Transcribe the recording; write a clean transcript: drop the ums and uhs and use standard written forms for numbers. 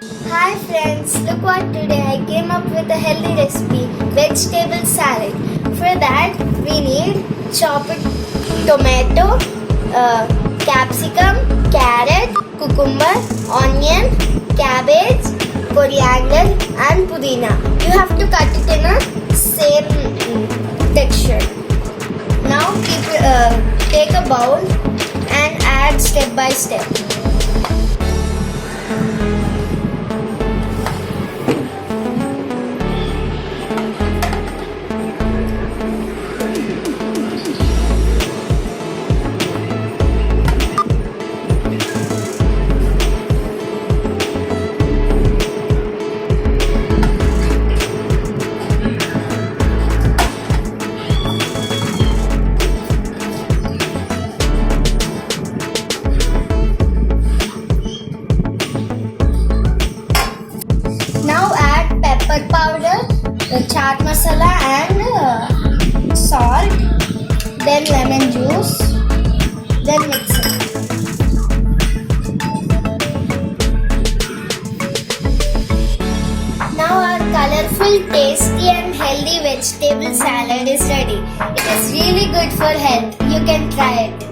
Hi friends, look what today I came up with a healthy recipe, vegetable salad. For that we need chopped tomato, capsicum, carrot, cucumber, onion, cabbage, coriander and pudina. You have to cut it in a same texture. Now take a bowl and add step by step. Now add pepper powder, chaat masala and salt, then lemon juice, then mix it. Now our colorful, tasty and healthy vegetable salad is ready. It is really good for health. You can try it.